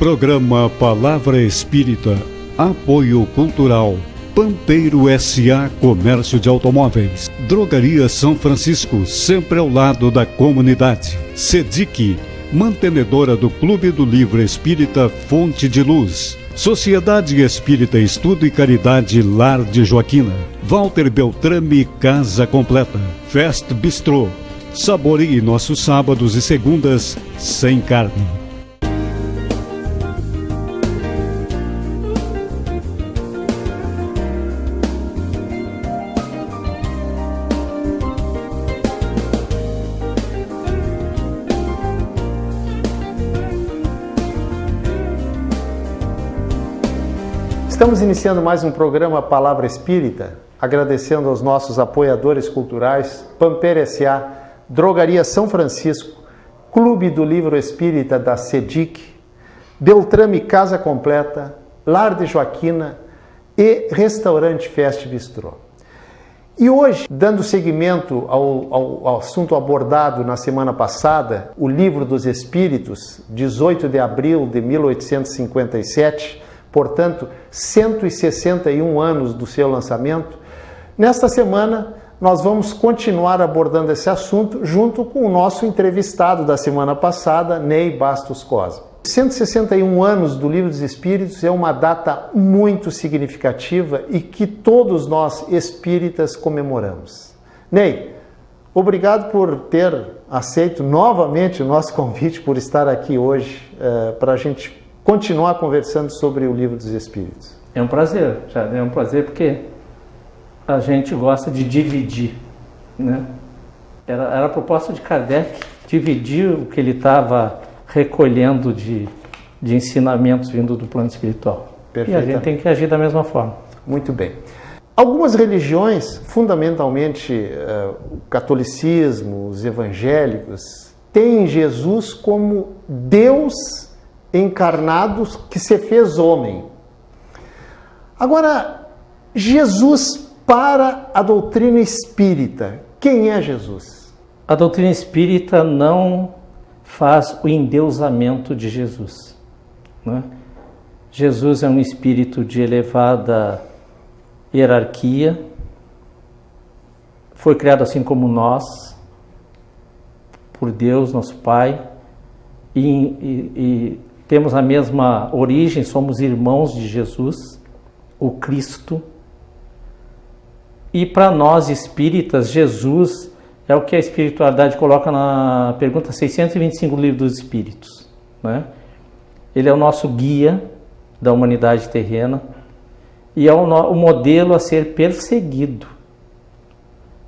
Programa Palavra Espírita, apoio cultural, Pampeiro S.A. Comércio de Automóveis, Drogaria São Francisco, sempre ao lado da comunidade, Sedic, mantenedora do Clube do Livro Espírita Fonte de Luz, Sociedade Espírita Estudo e Caridade Lar de Joaquina, Walter Beltrame Casa Completa, Fest Bistrô. Saboreie nossos sábados e segundas sem carne. Estamos iniciando mais um programa Palavra Espírita, agradecendo aos nossos apoiadores culturais, Pampeiro S.A., Drogaria São Francisco, Clube do Livro Espírita da Sedic, Beltrame Casa Completa, Lar de Joaquina e Restaurante Fest Bistrô. E hoje, dando seguimento ao assunto abordado na semana passada, o Livro dos Espíritos, 18 de abril de 1857, portanto, 161 anos do seu lançamento. Nesta semana, nós vamos continuar abordando esse assunto junto com o nosso entrevistado da semana passada, Ney Bastos Cosme. 161 anos do Livro dos Espíritos é uma data muito significativa e que todos nós espíritas comemoramos. Ney, obrigado por ter aceito novamente o nosso convite, por estar aqui hoje para a gente continuar conversando sobre o Livro dos Espíritos. É um prazer, é um prazer porque a gente gosta de dividir, né? Era a proposta de Kardec, dividir o que ele estava recolhendo de ensinamentos vindo do plano espiritual. E a gente tem que agir da mesma forma. Muito bem. Algumas religiões, fundamentalmente o catolicismo, os evangélicos, têm Jesus como Deus encarnados que se fez homem. Agora, Jesus para a doutrina espírita, quem é Jesus? A doutrina espírita não faz o endeusamento de Jesus, né? Jesus é um espírito de elevada hierarquia, foi criado assim como nós, por Deus, nosso Pai, e temos a mesma origem, somos irmãos de Jesus, o Cristo. E para nós espíritas, Jesus é o que a espiritualidade coloca na pergunta 625 do Livro dos Espíritos, né? Ele é o nosso guia da humanidade terrena e é o modelo a ser perseguido.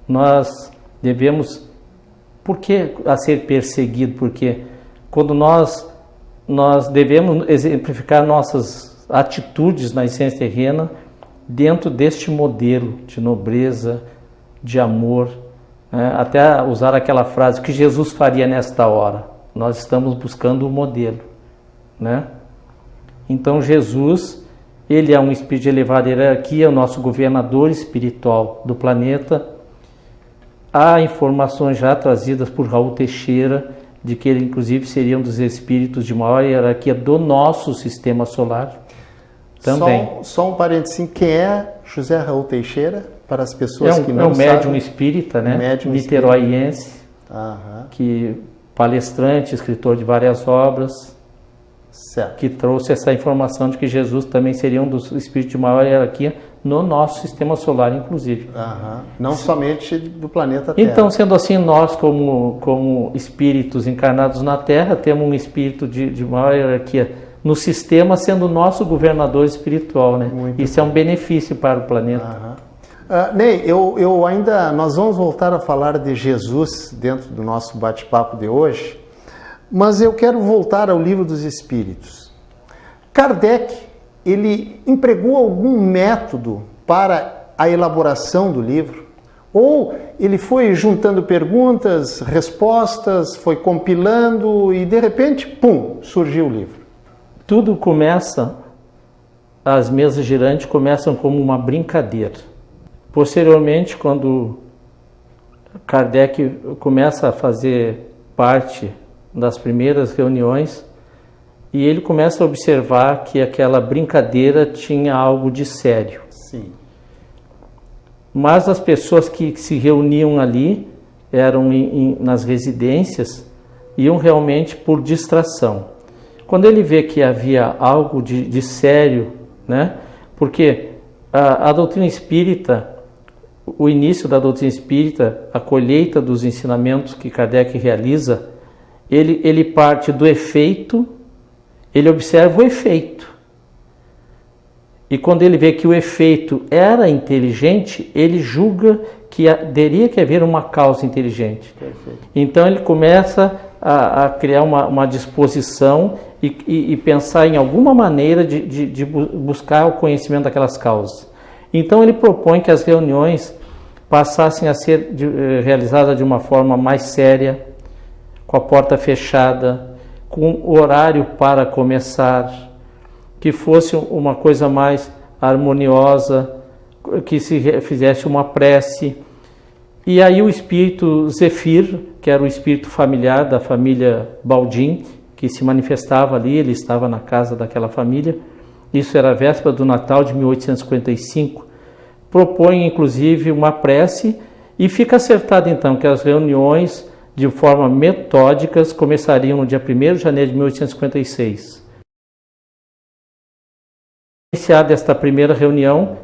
Nós devemos... Por que a ser perseguido? Porque quando nós devemos exemplificar nossas atitudes na essência terrena dentro deste modelo de nobreza, de amor, né? Até usar aquela frase, o que Jesus faria nesta hora? Nós estamos buscando o modelo, né? Então Jesus, ele é um espírito de elevada hierarquia, é o nosso governador espiritual do planeta. Há informações já trazidas por Raul Teixeira de que ele inclusive seria um dos espíritos de maior hierarquia do nosso sistema solar também. Só um parênteses, quem é José Raul Teixeira, para as pessoas que não sabem? É um médium espírita, né? Niteroiense, que palestrante, escritor de várias obras, certo, que trouxe essa informação de que Jesus também seria um dos espíritos de maior hierarquia no nosso sistema solar, inclusive. Não somente do planeta Terra. Então, sendo assim, nós como espíritos encarnados na Terra, temos um espírito de maior hierarquia no sistema, sendo o nosso governador espiritual, né? Isso é um benefício para o planeta. Ney, nós vamos voltar a falar de Jesus dentro do nosso bate-papo de hoje, mas eu quero voltar ao Livro dos Espíritos. Kardec, ele empregou algum método para a elaboração do livro? Ou ele foi juntando perguntas, respostas, foi compilando e de repente, pum, surgiu o livro? Tudo começa, as mesas girantes começam como uma brincadeira. Posteriormente, quando Kardec começa a fazer parte das primeiras reuniões, e ele começa a observar que aquela brincadeira tinha algo de sério. Sim. Mas as pessoas que se reuniam ali, eram nas residências, iam realmente por distração. Quando ele vê que havia algo de sério, né? Porque a doutrina espírita, o início da doutrina espírita, a colheita dos ensinamentos que Kardec realiza, ele parte do efeito, ele observa o efeito. E quando ele vê que o efeito era inteligente, ele julga que teria que haver uma causa inteligente. Perfeito. Então ele começa a criar uma disposição e pensar em alguma maneira de buscar o conhecimento daquelas causas. Então ele propõe que as reuniões passassem a ser realizadas de uma forma mais séria, com a porta fechada, com horário para começar, que fosse uma coisa mais harmoniosa, que se fizesse uma prece. E aí o espírito Zefir, que era o espírito familiar da família Baldim, que se manifestava ali, ele estava na casa daquela família, isso era a véspera do Natal de 1855, propõe inclusive uma prece e fica acertado então que as reuniões de forma metódicas começariam no dia 1º de janeiro de 1856. Iniciada esta primeira reunião,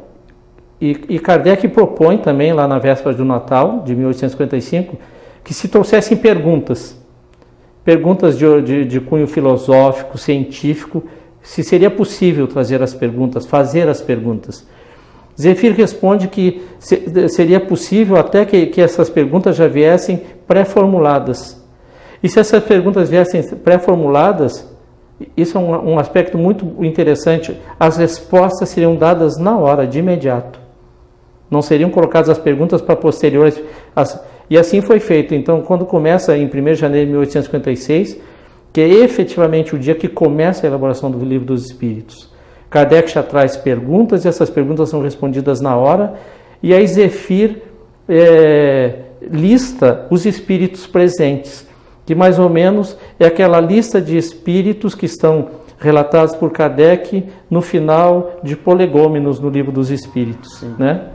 e Kardec propõe também, lá na véspera do Natal, de 1855, que se trouxessem perguntas de cunho filosófico, científico, se seria possível trazer as perguntas, fazer as perguntas. Zefir responde que seria possível até que essas perguntas já viessem pré-formuladas. E se essas perguntas viessem pré-formuladas, isso é um aspecto muito interessante, as respostas seriam dadas na hora, de imediato. Não seriam colocadas as perguntas para posteriores. E assim foi feito. Então, quando começa em 1º de janeiro de 1856, que é efetivamente o dia que começa a elaboração do Livro dos Espíritos, Kardec já traz perguntas e essas perguntas são respondidas na hora. E aí Zefir lista os espíritos presentes, que mais ou menos é aquela lista de espíritos que estão relatados por Kardec no final de Prolegômenos, no Livro dos Espíritos, né?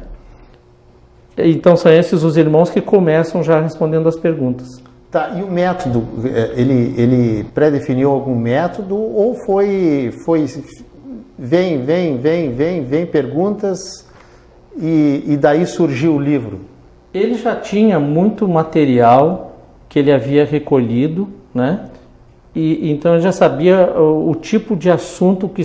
Então são esses os irmãos que começam já respondendo as perguntas. Tá, e o método, ele pré-definiu algum método ou foi vem perguntas e daí surgiu o livro? Ele já tinha muito material que ele havia recolhido, né? E então ele já sabia o tipo de assunto que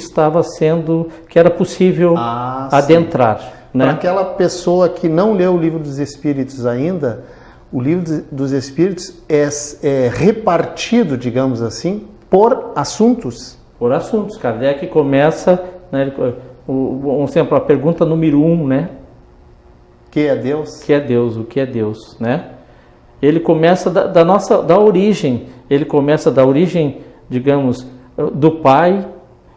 que era possível adentrar. Né? Para aquela pessoa que não leu o Livro dos Espíritos ainda, o Livro dos Espíritos é repartido, digamos assim, por assuntos. Por assuntos. Kardec começa, né, vamos exemplo, a pergunta número 1, né? Que é Deus? Que é Deus, o que é Deus, né? Ele começa da origem, ele começa da origem, digamos, do Pai,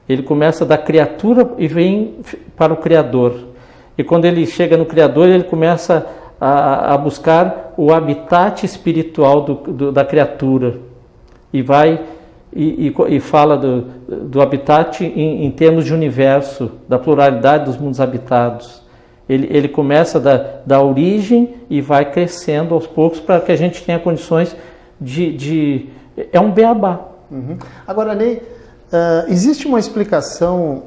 ele começa da criatura e vem para o Criador. E quando ele chega no Criador, ele começa a buscar o habitat espiritual da criatura. E vai e fala do habitat em termos de universo, da pluralidade dos mundos habitados. Ele começa da origem e vai crescendo aos poucos para que a gente tenha condições é um beabá. Uhum. Agora, Ney, existe uma explicação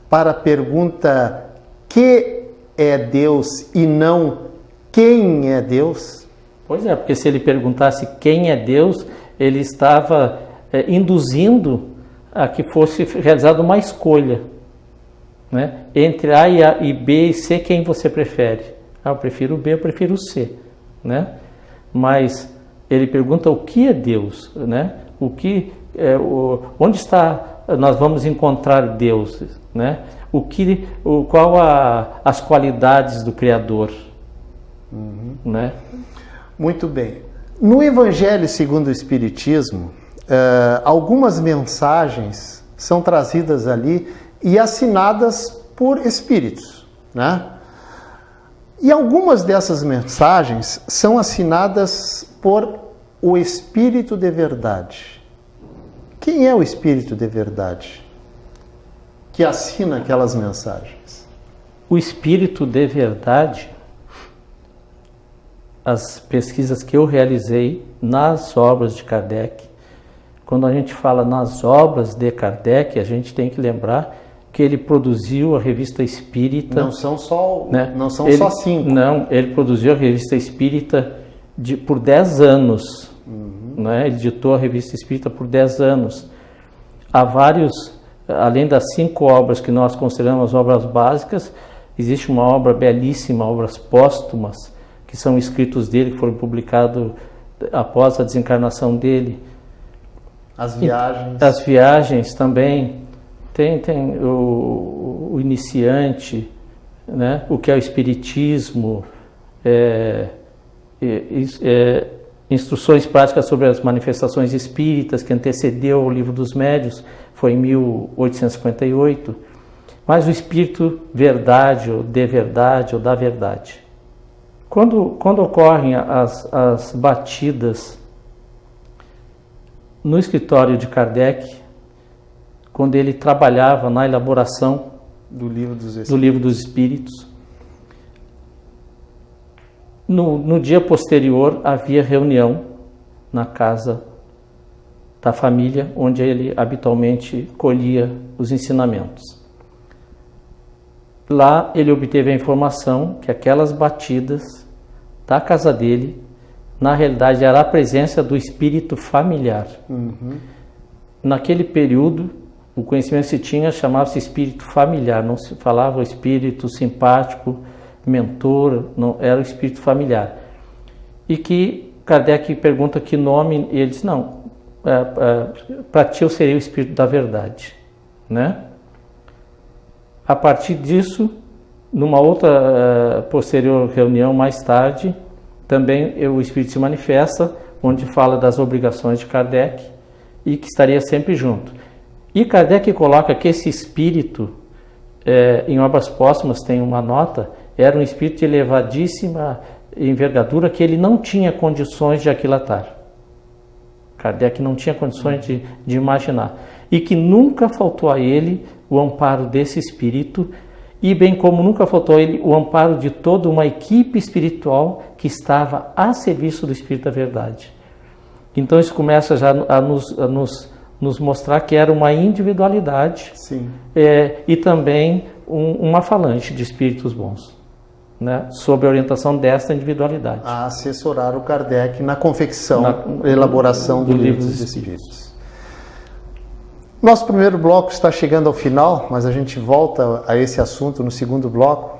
para a pergunta que é Deus e não quem é Deus? Pois é, porque se ele perguntasse quem é Deus, ele estava induzindo a que fosse realizada uma escolha, né? Entre A e B e C, quem você prefere? Eu prefiro o B, eu prefiro o C, né? Mas ele pergunta o que é Deus, né? Onde está, nós vamos encontrar Deus, né? Qual as qualidades do Criador, né? Muito bem. No Evangelho segundo o Espiritismo, algumas mensagens são trazidas ali e assinadas por espíritos, né? E algumas dessas mensagens são assinadas por o Espírito de Verdade. Quem é o Espírito de verdade que assina aquelas mensagens? O Espírito de verdade, as pesquisas que eu realizei nas obras de Kardec, quando a gente fala nas obras de Kardec, a gente tem que lembrar que ele produziu a Revista Espírita. Não são só, né? só 5. Não, ele produziu a Revista Espírita por 10 anos. Né? Ele editou a Revista Espírita por 10 anos. Há vários, além das 5 obras que nós consideramos obras básicas, existe uma obra belíssima, obras póstumas, que são escritos dele, que foram publicados após a desencarnação dele. As viagens. As viagens também. Tem o iniciante, né? O que é o espiritismo, instruções práticas sobre as manifestações espíritas, que antecedeu o Livro dos Médiuns, foi em 1858. Mas o espírito verdade, ou de verdade, ou da verdade. Quando ocorrem as batidas no escritório de Kardec, quando ele trabalhava na elaboração do Livro dos Espíritos, no dia posterior havia reunião na casa da família, onde ele habitualmente colhia os ensinamentos. Lá ele obteve a informação que aquelas batidas da casa dele, na realidade, era a presença do espírito familiar. Naquele período, o conhecimento que se tinha chamava-se espírito familiar, não se falava o espírito simpático, mentor, não, era o espírito familiar. E que Kardec pergunta que nome, e ele diz, não, para ti eu seria o espírito da verdade. Né? A partir disso, numa outra posterior reunião mais tarde, também o espírito se manifesta, onde fala das obrigações de Kardec e que estaria sempre junto. E Kardec coloca que esse espírito, em obras póstumas tem uma nota, era um espírito de elevadíssima envergadura que ele não tinha condições de aquilatar. Kardec não tinha condições de imaginar. E que nunca faltou a ele o amparo desse espírito, e bem como nunca faltou a ele o amparo de toda uma equipe espiritual que estava a serviço do Espírito da Verdade. Então isso começa já a nos mostrar que era uma individualidade. Sim. E também uma falange de espíritos bons, né, sob a orientação desta individualidade. A assessorar o Kardec na confecção, elaboração do Livro dos Espíritos. Nosso primeiro bloco está chegando ao final, mas a gente volta a esse assunto no segundo bloco,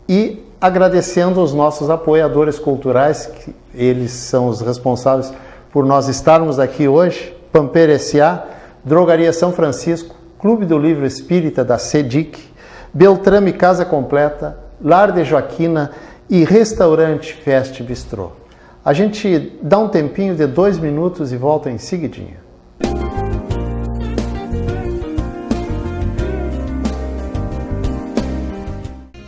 e agradecendo aos nossos apoiadores culturais, que eles são os responsáveis por nós estarmos aqui hoje: Pamper S.A., Drogaria São Francisco, Clube do Livro Espírita da CEDIC, Beltrame Casa Completa, Lar de Joaquina e Restaurante Fest Bistrô. A gente dá um tempinho de 2 minutos e volta em seguidinha.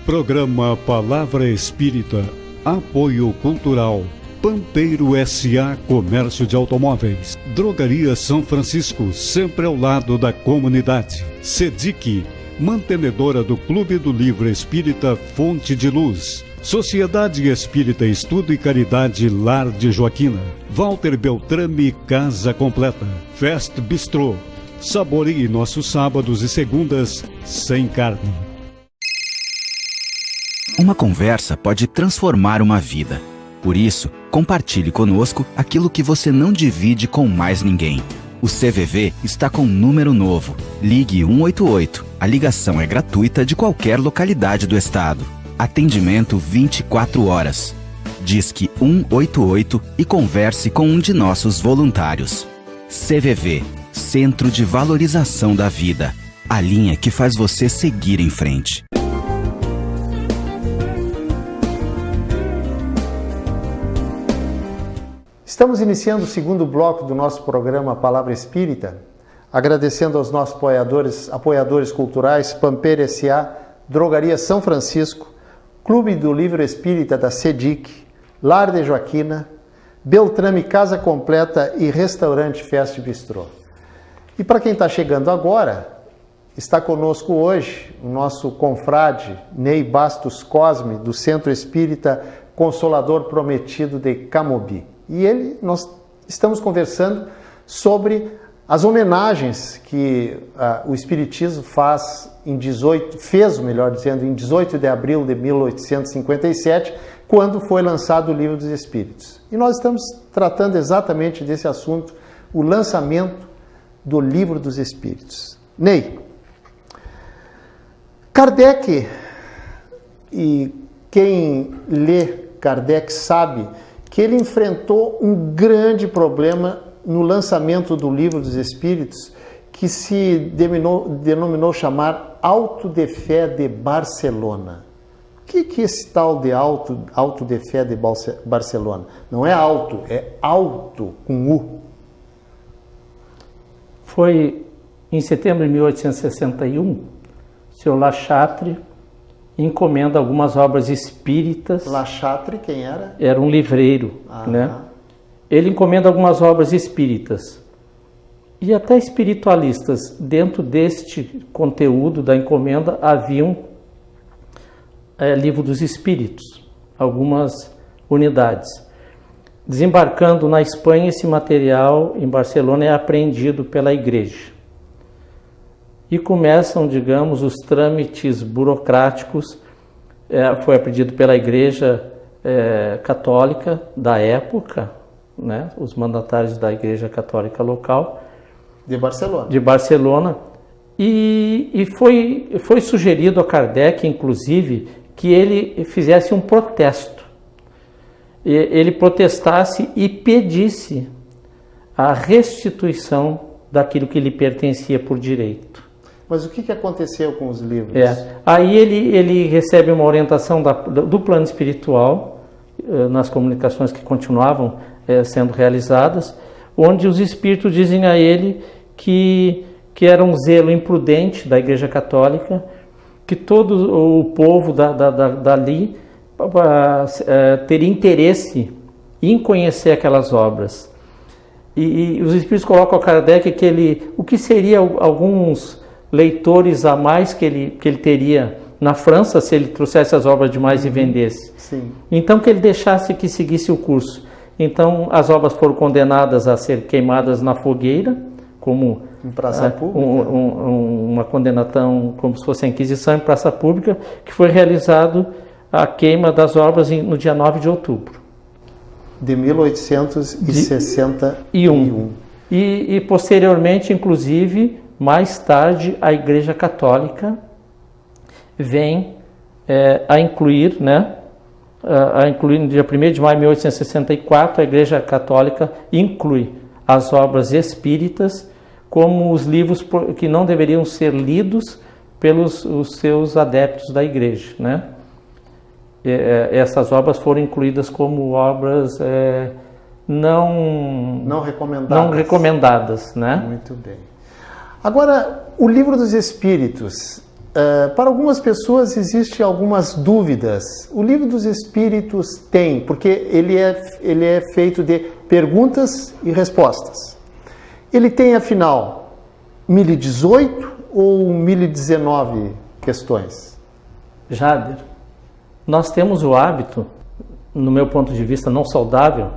Programa Palavra Espírita, Apoio Cultural, Pampeiro S.A. Comércio de Automóveis, Drogaria São Francisco, sempre ao lado da comunidade, CEDIC, mantenedora do Clube do Livro Espírita Fonte de Luz, Sociedade Espírita Estudo e Caridade Lar de Joaquina, Walter Beltrame Casa Completa, Fest Bistrô. Saboreie nossos sábados e segundas sem carne. Uma conversa pode transformar uma vida. Por isso, compartilhe conosco aquilo que você não divide com mais ninguém. O CVV está com um número novo. Ligue 188. A ligação é gratuita de qualquer localidade do estado. Atendimento 24 horas. Disque 188 e converse com um de nossos voluntários. CVV, Centro de Valorização da Vida. A linha que faz você seguir em frente. Estamos iniciando o segundo bloco do nosso programa Palavra Espírita, agradecendo aos nossos apoiadores culturais: Pamper S.A., Drogaria São Francisco, Clube do Livro Espírita da CEDIC, Lar de Joaquina, Beltrame Casa Completa e Restaurante Fest Bistrô. E para quem está chegando agora, está conosco hoje o nosso confrade Ney Bastos Cosme, do Centro Espírita Consolador Prometido de Camobi. E nós estamos conversando sobre as homenagens que o Espiritismo fez em 18 de abril de 1857, quando foi lançado o Livro dos Espíritos. E nós estamos tratando exatamente desse assunto, o lançamento do Livro dos Espíritos. Ney, Kardec, e quem lê Kardec sabe que ele enfrentou um grande problema no lançamento do Livro dos Espíritos, que se denominou chamar Auto de Fé de Barcelona. O que é esse tal de Auto de Fé de Barcelona? Não é auto, é alto com U. Foi em setembro de 1861, o Sr. La Chatre encomenda algumas obras espíritas. La Chatre, quem era? Era um livreiro, né? Ele encomenda algumas obras espíritas e até espiritualistas. Dentro deste conteúdo da encomenda haviam Livro dos Espíritos, algumas unidades. Desembarcando na Espanha, esse material em Barcelona é apreendido pela Igreja. E começam, digamos, os trâmites burocráticos. Foi apreendido pela Igreja Católica da época, né? Os mandatários da Igreja Católica local de Barcelona, e foi sugerido a Kardec, inclusive, que ele fizesse um protesto. Ele protestasse e pedisse a restituição daquilo que lhe pertencia por direito. Mas o que aconteceu com os livros? Aí ele recebe uma orientação do plano espiritual, nas comunicações que continuavam sendo realizadas, onde os espíritos dizem a ele que era um zelo imprudente da Igreja Católica, que todo o povo dali teria interesse em conhecer aquelas obras. E os espíritos colocam a Kardec o que seria alguns leitores a mais que ele teria na França se ele trouxesse as obras demais e vendesse. Sim. Então que ele deixasse que seguisse o curso. Então as obras foram condenadas a ser queimadas na fogueira, como em praça pública, uma condenação, como se fosse a Inquisição em praça pública, que foi realizado a queima das obras no dia 9 de outubro. De 1861. E posteriormente, inclusive, mais tarde, a Igreja Católica vem a incluir, né? No dia 1º de maio de 1864, a Igreja Católica inclui as obras espíritas como os livros que não deveriam ser lidos pelos os seus adeptos da Igreja, né? Essas obras foram incluídas como obras não recomendadas, né? Muito bem. Agora, o Livro dos Espíritos, para algumas pessoas existem algumas dúvidas. O Livro dos Espíritos tem, porque ele é feito de perguntas e respostas. Ele tem, afinal, 1018 ou 1019 questões? Jader, nós temos o hábito, no meu ponto de vista não saudável,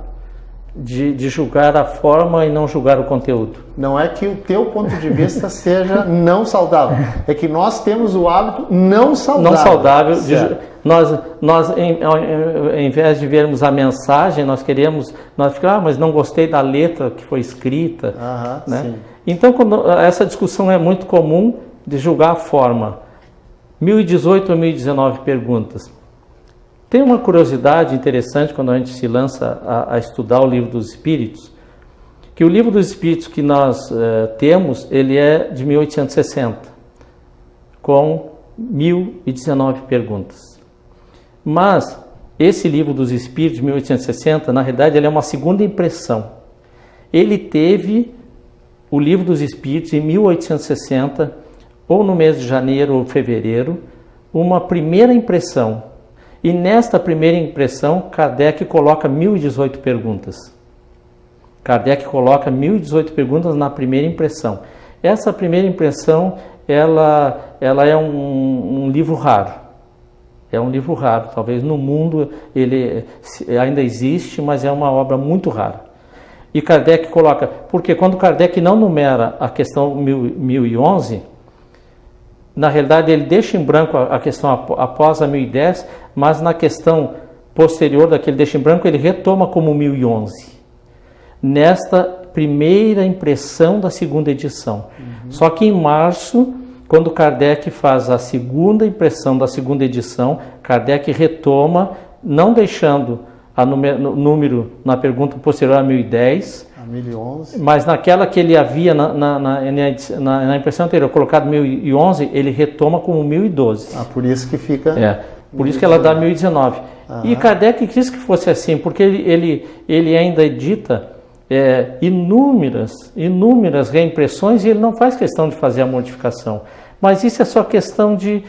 de julgar a forma e não julgar o conteúdo. Não é que o teu ponto de vista seja não saudável, é que nós temos o hábito não saudável. Não saudável. Nós em vez de vermos a mensagem, nós ficamos, mas não gostei da letra que foi escrita. Né? Sim. Então, essa discussão é muito comum de julgar a forma. 1018 ou 1019 perguntas. Tem uma curiosidade interessante quando a gente se lança a estudar o Livro dos Espíritos, que o Livro dos Espíritos que nós temos, ele é de 1860, com 1019 perguntas. Mas esse Livro dos Espíritos de 1860, na realidade, ele é uma segunda impressão. Ele teve o Livro dos Espíritos em 1860, ou no mês de janeiro ou fevereiro, uma primeira impressão. E nesta primeira impressão, Kardec coloca 1018 perguntas. Kardec coloca 1018 perguntas na primeira impressão. Essa primeira impressão, ela é um livro raro. É um livro raro. Talvez no mundo ele ainda existe, mas é uma obra muito rara. E Kardec coloca, porque quando Kardec não numera a questão 1011, na realidade ele deixa em branco a questão após a 1010, mas na questão posterior daquele deixa em branco ele retoma como 1011. Nesta primeira impressão da segunda edição. Só que em março, quando Kardec faz a segunda impressão da segunda edição, Kardec retoma, não deixando o número na pergunta posterior a 1010, a 1011. Mas naquela que ele havia na impressão anterior colocado 1011, ele retoma como 1012. Por isso que fica... Por isso que ela dá 1019. E Kardec quis que fosse assim, porque ele ainda edita inúmeras reimpressões e ele não faz questão de fazer a modificação. Mas isso é só questão de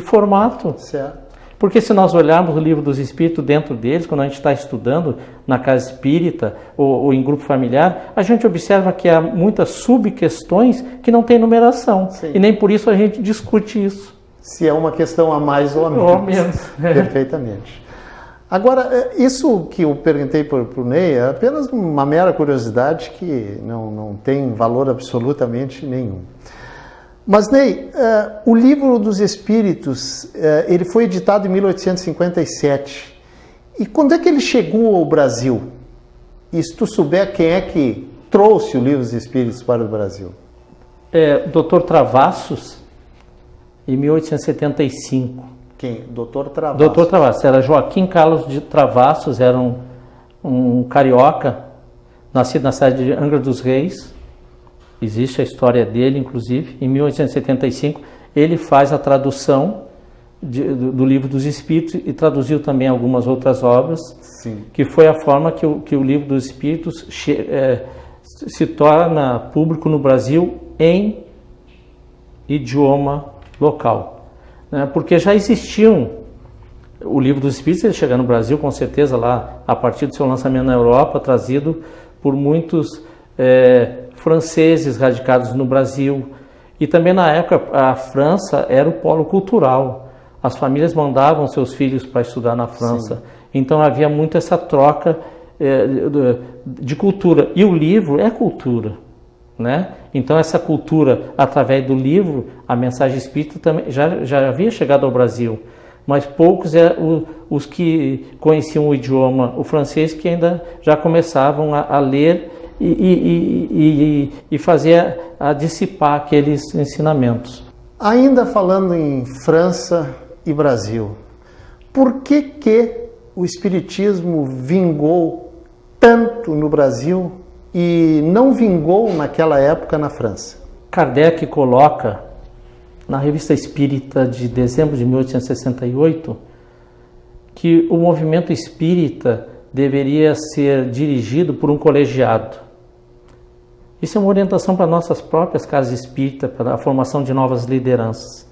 formato. Certo. Porque se nós olharmos o Livro dos Espíritos dentro deles, quando a gente está estudando na casa espírita ou em grupo familiar, a gente observa que há muitas subquestões que não têm numeração. Sim. E nem por isso a gente discute isso. Se é uma questão a mais ou a menos. Ou menos. Perfeitamente. Agora, isso que eu perguntei para o Ney é apenas uma mera curiosidade que não tem valor absolutamente nenhum. Mas, Ney, o Livro dos Espíritos, ele foi editado em 1857. E quando é que ele chegou ao Brasil? E se tu souber quem é que trouxe o Livro dos Espíritos para o Brasil? Dr. Travassos, em 1875. Quem? Dr. Travassos. Dr. Travassos. Era Joaquim Carlos de Travassos, era um carioca, nascido na cidade de Angra dos Reis. Existe a história dele, inclusive. Em 1875, ele faz a tradução do Livro dos Espíritos e traduziu também algumas outras obras. Sim. Que foi a forma que o Livro dos Espíritos se torna público no Brasil em idioma local. Né? Porque já existiam o Livro dos Espíritos, ele chega no Brasil com certeza lá a partir do seu lançamento na Europa, trazido por muitos franceses radicados no Brasil. E também na época a França era o polo cultural. As famílias mandavam seus filhos para estudar na França. Sim. Então havia muito essa troca de cultura. E o livro é cultura, né? Então essa cultura, através do livro, a mensagem espírita também já havia chegado ao Brasil. Mas poucos eram os que conheciam o idioma, o francês, que ainda já começavam a ler e fazer a dissipar aqueles ensinamentos. Ainda falando em França e Brasil, por que o Espiritismo vingou tanto no Brasil e não vingou naquela época na França? Kardec coloca na Revista Espírita de dezembro de 1868 que o movimento espírita deveria ser dirigido por um colegiado. Isso é uma orientação para nossas próprias casas espíritas, para a formação de novas lideranças.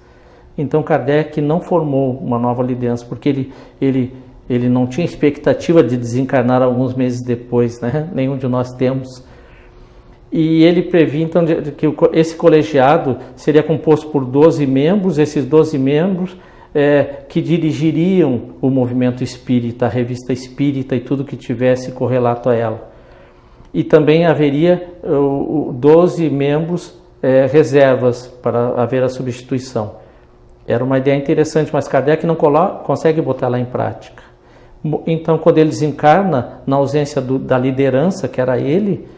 Então Kardec não formou uma nova liderança, porque ele não tinha expectativa de desencarnar alguns meses depois, né? Nenhum de nós temos. E ele previa então que esse colegiado seria composto por 12 membros, esses 12 membros que dirigiriam o movimento espírita, a revista espírita e tudo que tivesse correlato a ela. E também haveria 12 membros reservas para haver a substituição. Era uma ideia interessante, mas Kardec não consegue botar ela em prática. Então, quando ele desencarna, na ausência da liderança, que era ele,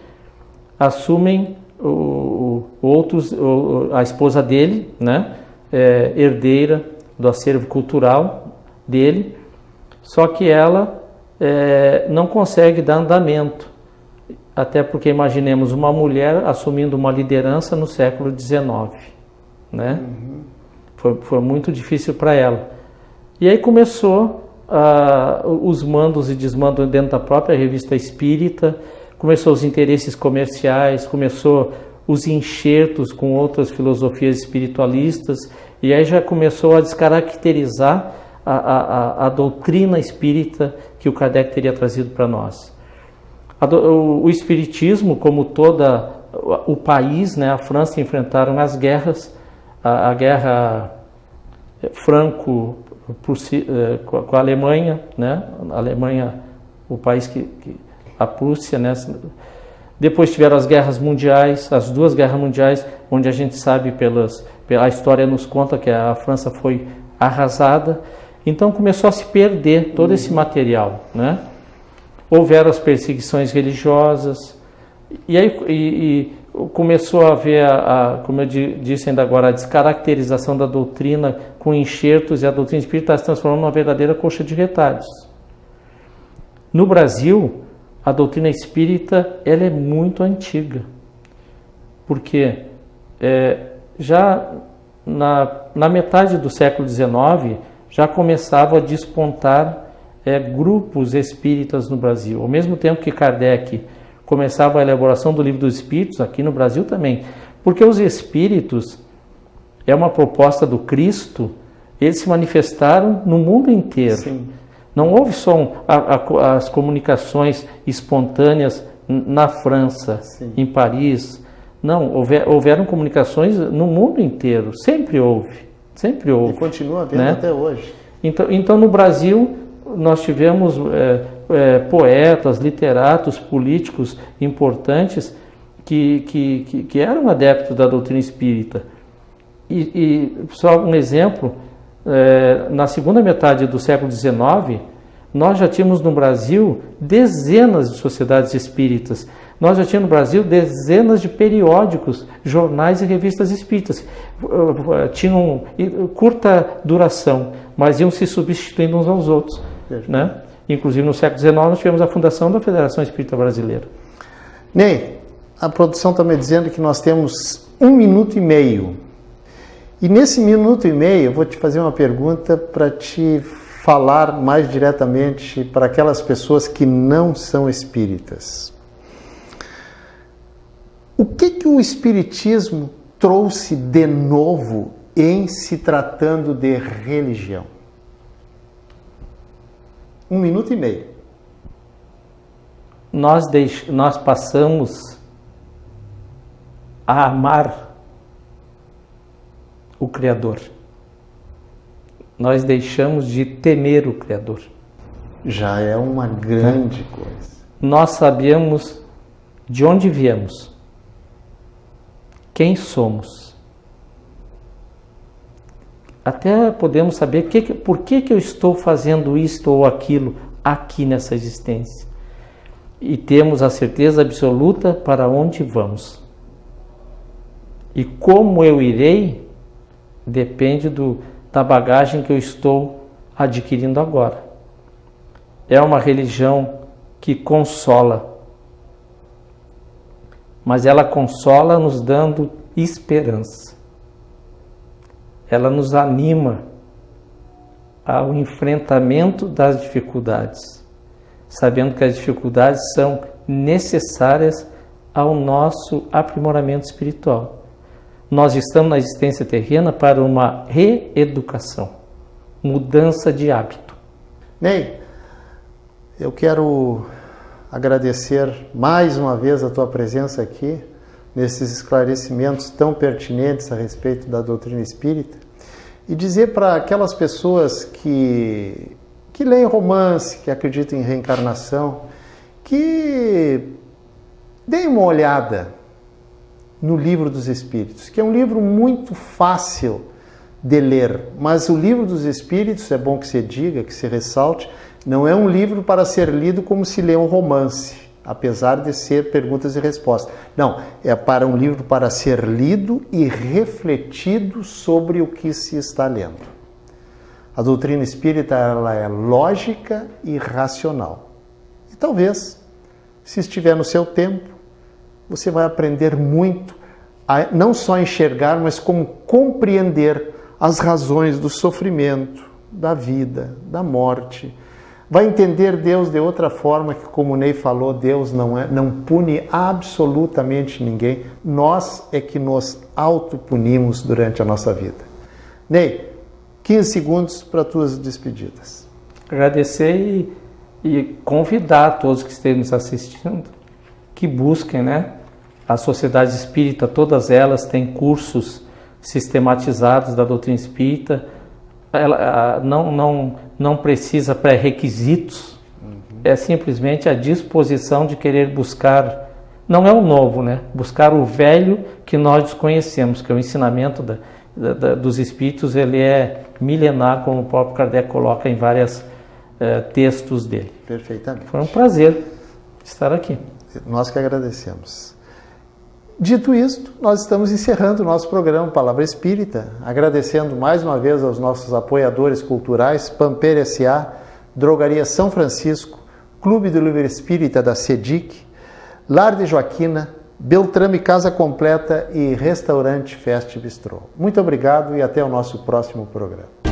assumem a esposa dele, né, herdeira do acervo cultural dele, só que ela não consegue dar andamento. Até porque imaginemos uma mulher assumindo uma liderança no século XIX, né? Foi muito difícil para ela. E aí começou os mandos e desmandos dentro da própria revista espírita, começou os interesses comerciais, começou os enxertos com outras filosofias espiritualistas, e aí já começou a descaracterizar a doutrina espírita que o Kardec teria trazido para nós. O espiritismo, como toda o país, né, a França, enfrentaram as guerras, a guerra franco com a Alemanha, né, a Alemanha, o país a Prússia, né, depois tiveram as guerras mundiais, as duas guerras mundiais, onde a gente sabe a história nos conta que a França foi arrasada. Então começou a se perder todo esse material, né? Houveram as perseguições religiosas e aí começou a haver, como eu disse ainda agora, a descaracterização da doutrina com enxertos, e a doutrina espírita está se transformando numa verdadeira coxa de retalhos. No Brasil, a doutrina espírita ela é muito antiga, porque já na metade do século XIX já começavam a despontar grupos espíritas no Brasil. Ao mesmo tempo que Kardec começava a elaboração do Livro dos Espíritos, aqui no Brasil também, porque os espíritos é uma proposta do Cristo, eles se manifestaram no mundo inteiro. Sim. Não houve só as comunicações espontâneas na França, sim, em Paris. Não, houveram comunicações no mundo inteiro. Sempre houve. E continua havendo, né, até hoje. Então, no Brasil, nós tivemos poetas, literatos, políticos importantes que eram adeptos da doutrina espírita. E só um exemplo, na segunda metade do século XIX, nós já tínhamos no Brasil dezenas de sociedades espíritas. Nós já tínhamos no Brasil dezenas de periódicos, jornais e revistas espíritas. Tinham curta duração, mas iam se substituindo uns aos outros, né? Inclusive no século XIX nós tivemos a fundação da Federação Espírita Brasileira. Ney, a produção está me dizendo que nós temos 1 minuto e meio. E nesse 1 minuto e meio eu vou te fazer uma pergunta para te falar mais diretamente para aquelas pessoas que não são espíritas. O que o Espiritismo trouxe de novo em se tratando de religião? 1 minuto e meio. Nós passamos a amar o Criador. Nós deixamos de temer o Criador. Já é uma grande coisa. Nós sabemos de onde viemos, quem somos. Até podemos saber por que eu estou fazendo isto ou aquilo aqui nessa existência. E temos a certeza absoluta para onde vamos. E como eu irei depende da bagagem que eu estou adquirindo agora. É uma religião que consola, mas ela consola nos dando esperança. Ela nos anima ao enfrentamento das dificuldades, sabendo que as dificuldades são necessárias ao nosso aprimoramento espiritual. Nós estamos na existência terrena para uma reeducação, mudança de hábito. Ney, eu quero agradecer mais uma vez a tua presença aqui, nesses esclarecimentos tão pertinentes a respeito da doutrina espírita, e dizer para aquelas pessoas que leem romance, que acreditam em reencarnação, que deem uma olhada no Livro dos Espíritos, que é um livro muito fácil de ler, mas o Livro dos Espíritos, é bom que se diga, que se ressalte, não é um livro para ser lido como se lê um romance, apesar de ser perguntas e respostas. Não, é um livro para ser lido e refletido sobre o que se está lendo. A doutrina espírita ela é lógica e racional. E talvez, se estiver no seu tempo, você vai aprender muito a não só enxergar, mas como compreender as razões do sofrimento, da vida, da morte. Vai entender Deus de outra forma, que como o Ney falou, Deus não pune absolutamente ninguém. Nós é que nos autopunimos durante a nossa vida. Ney, 15 segundos para tuas despedidas. Agradecer e convidar todos que estejam nos assistindo que busquem, né, As sociedades espírita, todas elas têm cursos sistematizados da doutrina espírita. Ela não precisa pré-requisitos, é simplesmente a disposição de querer buscar, não é o novo, né? Buscar o velho que nós desconhecemos, que é o ensinamento dos espíritos. Ele é milenar, como o próprio Kardec coloca em vários textos dele. Perfeitamente. Foi um prazer estar aqui. Nós que agradecemos. Dito isto, nós estamos encerrando o nosso programa Palavra Espírita, agradecendo mais uma vez aos nossos apoiadores culturais, Pamper S.A., Drogaria São Francisco, Clube do Livro Espírita da CEDIC, Lar de Joaquina, Beltrame Casa Completa e Restaurante Fest Bistrô. Muito obrigado e até o nosso próximo programa.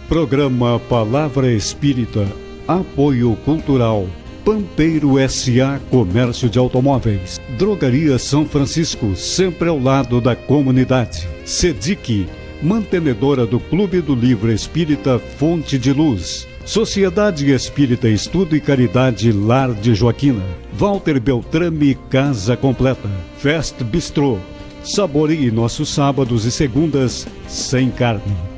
Programa Palavra Espírita, Apoio Cultural, Pampeiro S.A. Comércio de Automóveis, Drogaria São Francisco, sempre ao lado da comunidade, CEDIC, mantenedora do Clube do Livro Espírita Fonte de Luz, Sociedade Espírita Estudo e Caridade Lar de Joaquina, Walter Beltrame Casa Completa, Fest Bistrô. Saboreie nossos sábados e segundas sem carne.